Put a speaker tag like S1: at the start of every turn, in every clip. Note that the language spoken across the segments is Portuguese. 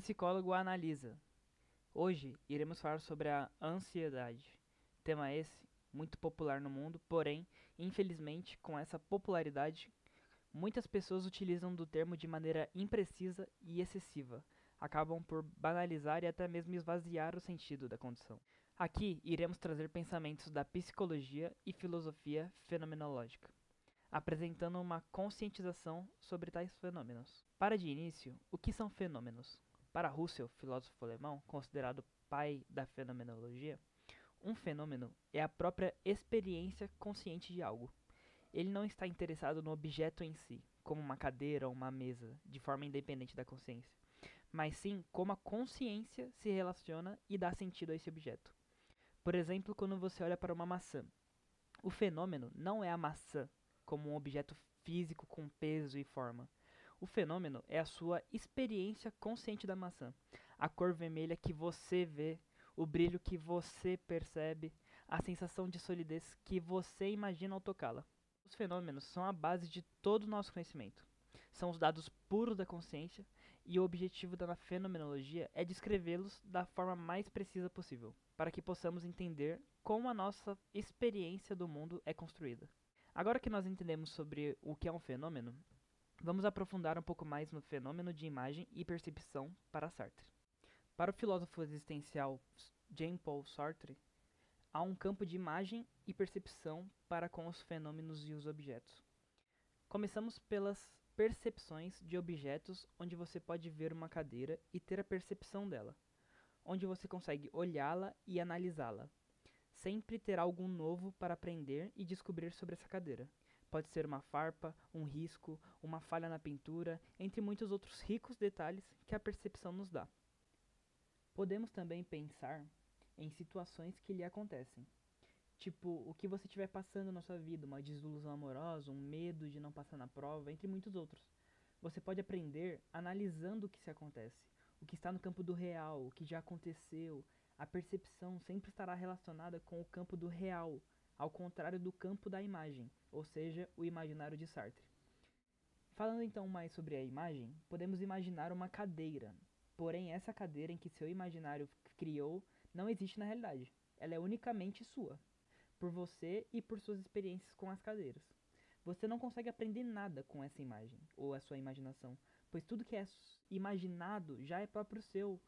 S1: Psicólogo analisa. Hoje iremos falar sobre a ansiedade. Tema esse muito popular no mundo, porém, infelizmente, com essa popularidade, muitas pessoas utilizam do termo de maneira imprecisa e excessiva. Acabam por banalizar e até mesmo esvaziar o sentido da condição. Aqui iremos trazer pensamentos da psicologia e filosofia fenomenológica, apresentando uma conscientização sobre tais fenômenos. Para de início, o que são fenômenos? Para Husserl, filósofo alemão, considerado pai da fenomenologia, um fenômeno é a própria experiência consciente de algo. Ele não está interessado no objeto em si, como uma cadeira ou uma mesa, de forma independente da consciência, mas sim como a consciência se relaciona e dá sentido a esse objeto. Por exemplo, quando você olha para uma maçã, o fenômeno não é a maçã como um objeto físico com peso e forma. O fenômeno é a sua experiência consciente da maçã, a cor vermelha que você vê, o brilho que você percebe, a sensação de solidez que você imagina ao tocá-la. Os fenômenos são a base de todo o nosso conhecimento. São os dados puros da consciência e o objetivo da fenomenologia é descrevê-los da forma mais precisa possível, para que possamos entender como a nossa experiência do mundo é construída. Agora que nós entendemos sobre o que é um fenômeno, vamos aprofundar um pouco mais no fenômeno de imagem e percepção para Sartre. Para o filósofo existencial Jean-Paul Sartre, há um campo de imagem e percepção para com os fenômenos e os objetos. Começamos pelas percepções de objetos, onde você pode ver uma cadeira e ter a percepção dela, onde você consegue olhá-la e analisá-la. Sempre ter algo novo para aprender e descobrir sobre essa cadeira. Pode ser uma farpa, um risco, uma falha na pintura, entre muitos outros ricos detalhes que a percepção nos dá. Podemos também pensar em situações que lhe acontecem. Tipo, o que você estiver passando na sua vida, uma desilusão amorosa, um medo de não passar na prova, entre muitos outros. Você pode aprender analisando o que se acontece, o que está no campo do real, o que já aconteceu. A percepção sempre estará relacionada com o campo do real, ao contrário do campo da imagem, ou seja, o imaginário de Sartre. Falando então mais sobre a imagem, podemos imaginar uma cadeira, porém essa cadeira em que seu imaginário criou não existe na realidade. Ela é unicamente sua, por você e por suas experiências com as cadeiras. Você não consegue aprender nada com essa imagem, ou a sua imaginação, pois tudo que é imaginado já é próprio seu.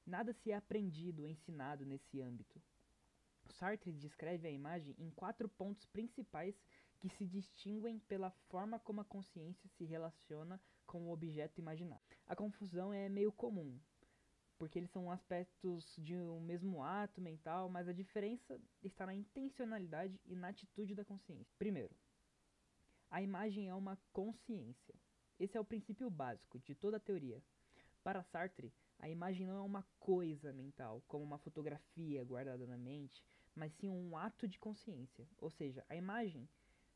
S1: Nada se é aprendido ou ensinado nesse âmbito. Sartre descreve a imagem em 4 pontos principais que se distinguem pela forma como a consciência se relaciona com o objeto imaginado. A confusão é meio comum, porque eles são aspectos de um mesmo ato mental, mas a diferença está na intencionalidade e na atitude da consciência. Primeiro, a imagem é uma consciência. Esse é o princípio básico de toda a teoria. Para Sartre, a imagem não é uma coisa mental, como uma fotografia guardada na mente, mas sim um ato de consciência. Ou seja, a imagem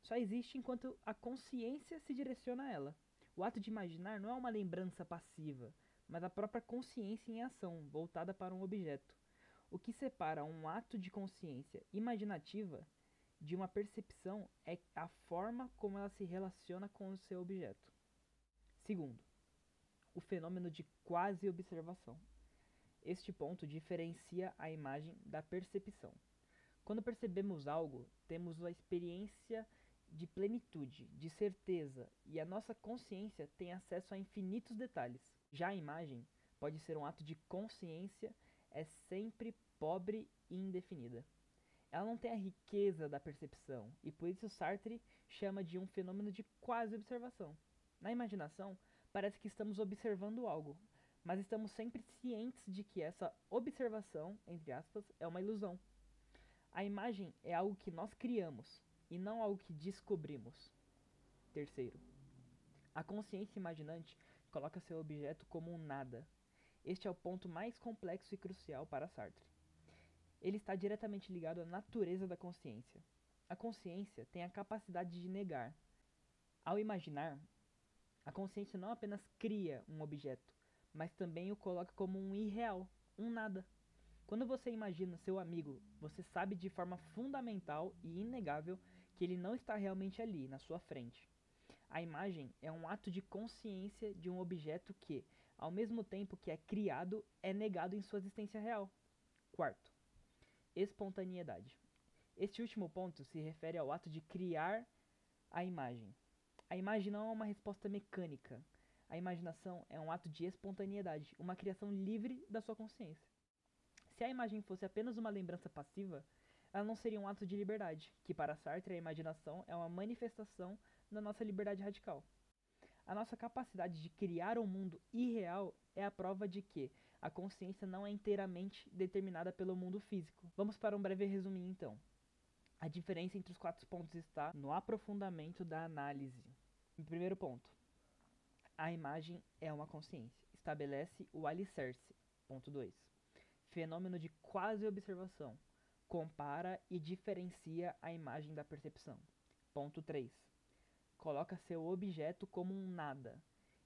S1: só existe enquanto a consciência se direciona a ela. O ato de imaginar não é uma lembrança passiva, mas a própria consciência em ação, voltada para um objeto. O que separa um ato de consciência imaginativa de uma percepção é a forma como ela se relaciona com o seu objeto. Segundo, o fenômeno de quasi-observação. Este ponto diferencia a imagem da percepção. Quando percebemos algo, temos a experiência de plenitude, de certeza, e a nossa consciência tem acesso a infinitos detalhes. Já a imagem pode ser um ato de consciência, é sempre pobre e indefinida. Ela não tem a riqueza da percepção, e por isso Sartre chama de um fenômeno de quase-observação. Na imaginação, parece que estamos observando algo, mas estamos sempre cientes de que essa observação, entre aspas, é uma ilusão. A imagem é algo que nós criamos, e não algo que descobrimos. Terceiro, a consciência imaginante coloca seu objeto como um nada. Este é o ponto mais complexo e crucial para Sartre. Ele está diretamente ligado à natureza da consciência. A consciência tem a capacidade de negar. Ao imaginar, a consciência não apenas cria um objeto, mas também o coloca como um irreal, um nada. Quando você imagina seu amigo, você sabe de forma fundamental e inegável que ele não está realmente ali, na sua frente. A imagem é um ato de consciência de um objeto que, ao mesmo tempo que é criado, é negado em sua existência real. Quarto, espontaneidade. Este último ponto se refere ao ato de criar a imagem. A imagem não é uma resposta mecânica. A imaginação é um ato de espontaneidade, uma criação livre da sua consciência. Se a imagem fosse apenas uma lembrança passiva, ela não seria um ato de liberdade, que para Sartre a imaginação é uma manifestação da nossa liberdade radical. A nossa capacidade de criar um mundo irreal é a prova de que a consciência não é inteiramente determinada pelo mundo físico. Vamos para um breve resuminho então. A diferença entre os 4 pontos está no aprofundamento da análise. Primeiro ponto. A imagem é uma consciência. Estabelece o alicerce. Ponto 2. Fenômeno de quase observação. Compara e diferencia a imagem da percepção. Ponto 3. Coloca seu objeto como um nada.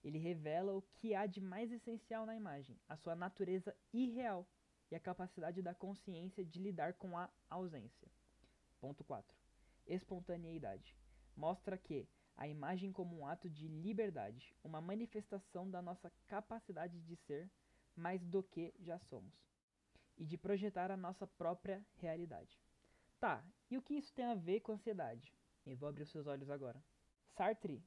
S1: Ele revela o que há de mais essencial na imagem, a sua natureza irreal e a capacidade da consciência de lidar com a ausência. Ponto 4. Espontaneidade. Mostra que a imagem como um ato de liberdade, uma manifestação da nossa capacidade de ser mais do que já somos e de projetar a nossa própria realidade. Tá, e o que isso tem a ver com ansiedade? Eu vou abrir os seus olhos agora. Sartre,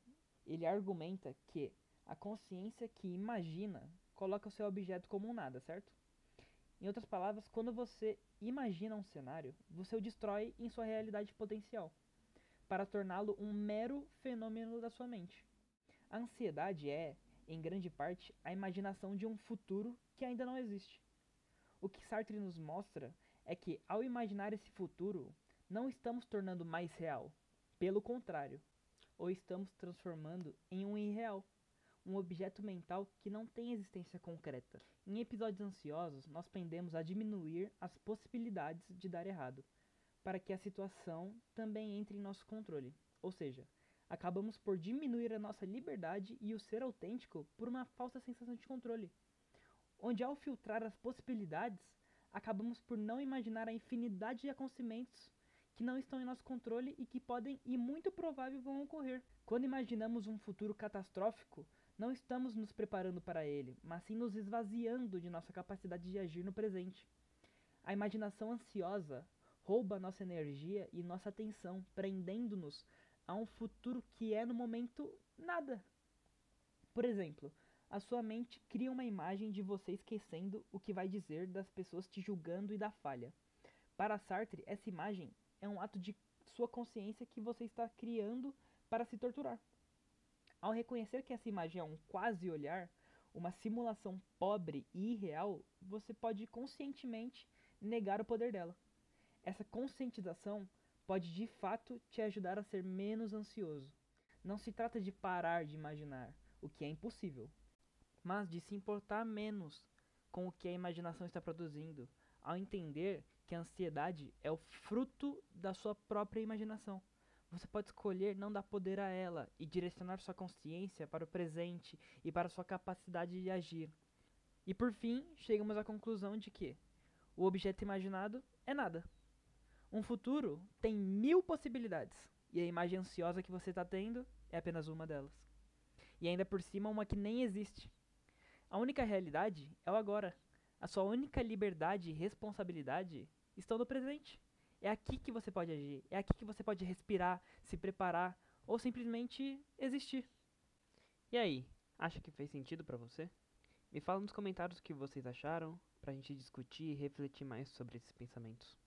S1: ele argumenta que a consciência que imagina coloca o seu objeto como um nada, certo? Em outras palavras, quando você imagina um cenário, você o destrói em sua realidade potencial, para torná-lo um mero fenômeno da sua mente. A ansiedade é, em grande parte, a imaginação de um futuro que ainda não existe. O que Sartre nos mostra é que, ao imaginar esse futuro, não estamos tornando mais real. Pelo contrário, o estamos transformando em um irreal, um objeto mental que não tem existência concreta. Em episódios ansiosos, nós tendemos a diminuir as possibilidades de dar errado, para que a situação também entre em nosso controle. Ou seja, acabamos por diminuir a nossa liberdade e o ser autêntico por uma falsa sensação de controle, onde ao filtrar as possibilidades, acabamos por não imaginar a infinidade de acontecimentos que não estão em nosso controle e que podem e muito provável vão ocorrer. Quando imaginamos um futuro catastrófico, não estamos nos preparando para ele, mas sim nos esvaziando de nossa capacidade de agir no presente. A imaginação ansiosa rouba nossa energia e nossa atenção, prendendo-nos a um futuro que é no momento nada. Por exemplo, a sua mente cria uma imagem de você esquecendo o que vai dizer, das pessoas te julgando e da falha. Para Sartre, essa imagem é um ato de sua consciência que você está criando para se torturar. Ao reconhecer que essa imagem é um quase olhar, uma simulação pobre e irreal, você pode conscientemente negar o poder dela. Essa conscientização pode de fato te ajudar a ser menos ansioso. Não se trata de parar de imaginar, o que é impossível, mas de se importar menos com o que a imaginação está produzindo, ao entender que a ansiedade é o fruto da sua própria imaginação. Você pode escolher não dar poder a ela e direcionar sua consciência para o presente e para sua capacidade de agir. E por fim, chegamos à conclusão de que o objeto imaginado é nada. Um futuro tem 1000 possibilidades, e a imagem ansiosa que você está tendo é apenas uma delas. E ainda por cima, uma que nem existe. A única realidade é o agora. A sua única liberdade e responsabilidade estão no presente. É aqui que você pode agir, é aqui que você pode respirar, se preparar ou simplesmente existir. E aí, acha que fez sentido pra você? Me fala nos comentários o que vocês acharam, pra gente discutir e refletir mais sobre esses pensamentos.